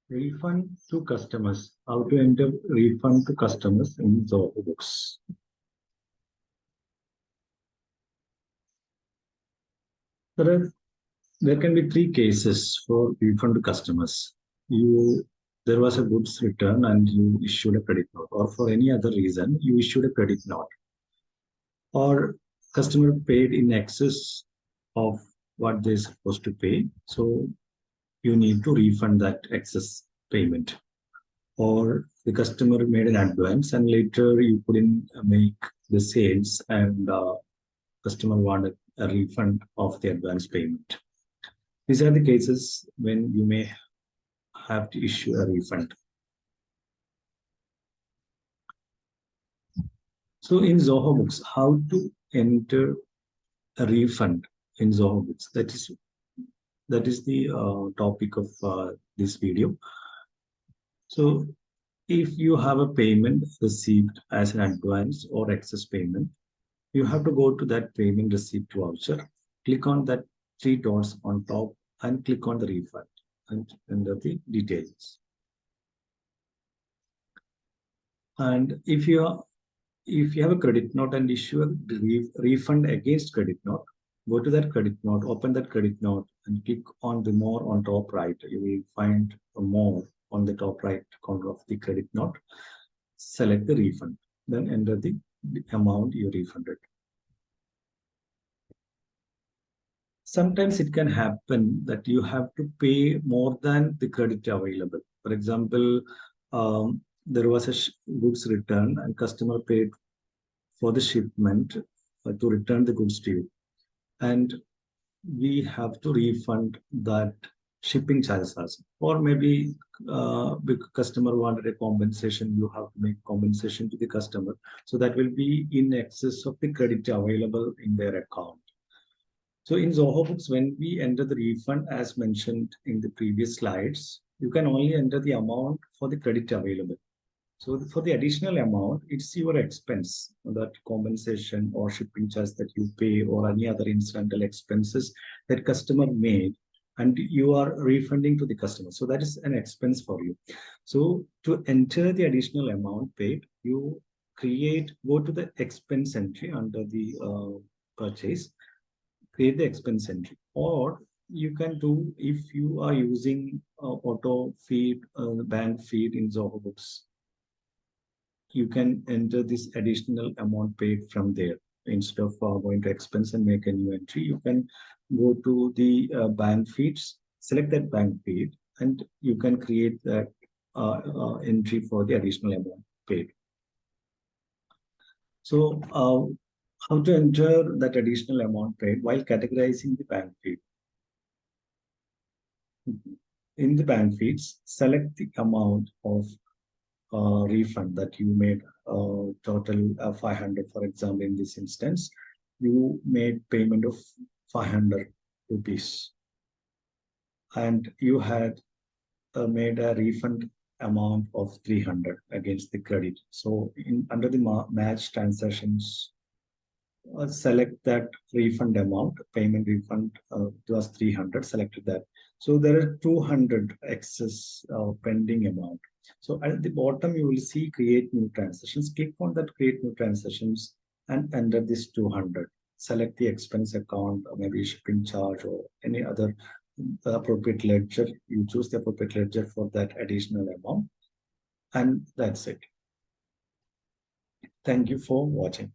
Refund to customers. How to enter refund to customers in Zoho Books. There can be three cases for refund to customers. There was a goods return and you issued a credit note, or for any other reason you issued a credit note, or customer paid in excess of what they're supposed to pay. So you need to refund that excess payment. Or the customer made an advance and later you couldn't make the sales and customer wanted a refund of the advance payment. These are the cases when you may have to issue a refund. So in Zoho Books, how to enter a refund in Zoho Books? That is the topic of this video. So if you have a payment received as an advance or excess payment, you have to go to that payment receipt voucher, click on that three dots on top and click on the refund and enter the details. And if you have a credit note and issue a refund against credit note, go to that credit note, open that credit note and click on the more on top right. You will find more on the top right corner of the credit note. Select the refund, then enter the amount you refunded. Sometimes it can happen that you have to pay more than the credit available. For example, there was a goods return and customer paid for the shipment to return the goods to you. And we have to refund that shipping charges also. Or maybe the customer wanted a compensation, you have to make compensation to the customer. So that will be in excess of the credit available in their account. So in Zoho Books, when we enter the refund, as mentioned in the previous slides, you can only enter the amount for the credit available. So for the additional amount, it's your expense, that compensation or shipping charge that you pay or any other incidental expenses that customer made, and you are refunding to the customer. So that is an expense for you. So to enter the additional amount paid, you go to the expense entry under the purchase, create the expense entry, or you can do, if you are using auto feed, bank feed in Zoho Books, you can enter this additional amount paid from there. Instead of going to expense and make a new entry, you can go to the bank feeds, select that bank feed, and you can create that entry for the additional amount paid. So how to enter that additional amount paid while categorizing the bank feed. In the bank feeds, select the amount of refund that you made, total 500, for example. In this instance, you made payment of 500 rupees and you had made a refund amount of 300 against the credit. So under the match transactions, select that refund amount, payment refund, it was 300, selected that. So there are 200 excess pending amount. So at the bottom, you will see create new transactions. Click on that create new transactions and enter this 200. Select the expense account, or maybe shipping charge or any other appropriate ledger. You choose the appropriate ledger for that additional amount. And that's it. Thank you for watching.